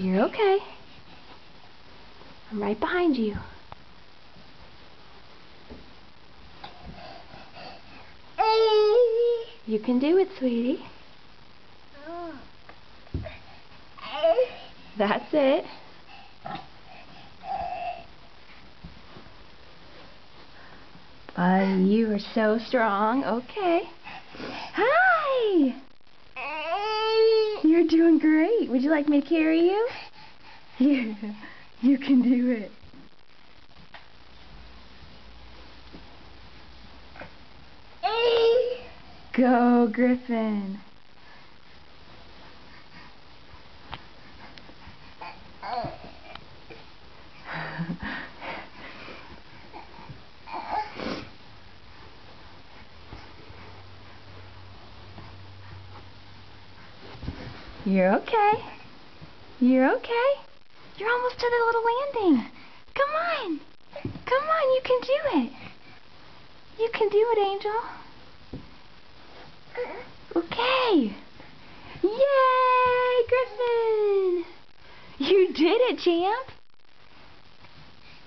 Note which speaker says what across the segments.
Speaker 1: You're okay. I'm right behind you. You can do it, sweetie. That's it. Buddy, you are so strong. Okay. Hi! You're doing great. Would you like me to carry you? Yeah, you can do it. Go, Griffin. You're okay. You're okay. You're almost to the little landing. Come on. Come on, you can do it. You can do it, Angel. Okay. Yay, Griffin! You did it, champ.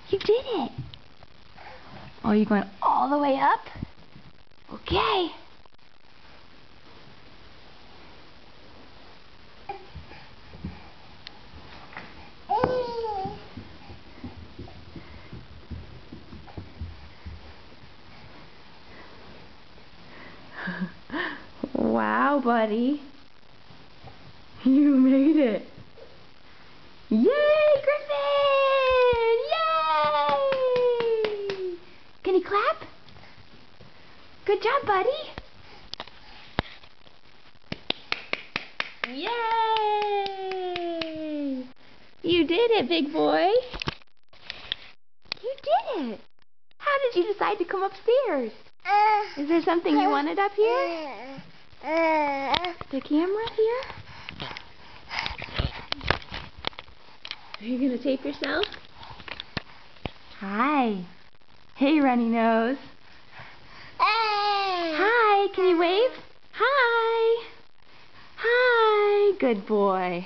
Speaker 1: You did it. Oh, you're going all the way up? Okay. Wow, buddy. You made it. Yay, Griffin! Yay! Can you clap? Good job, buddy. Yay! You did it, big boy. You did it. How did you decide to come upstairs? Is there something you wanted up here? The camera here? Are you going to tape yourself? Hi. Hey, runny nose. Hi, can you wave? Hi. Hi, good boy.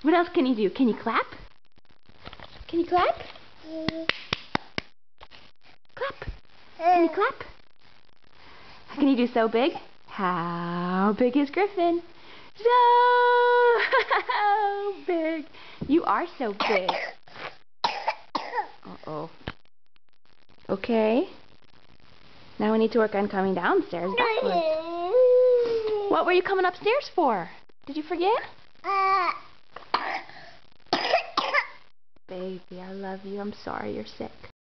Speaker 1: What else can you do? Can you clap? Can you clap? Clap. Can you clap? Can you do so big? How big is Griffin? So big. You are so big. Uh-oh. Okay. Now we need to work on coming downstairs backwards. What were you coming upstairs for? Did you forget? Baby, I love you. I'm sorry you're sick.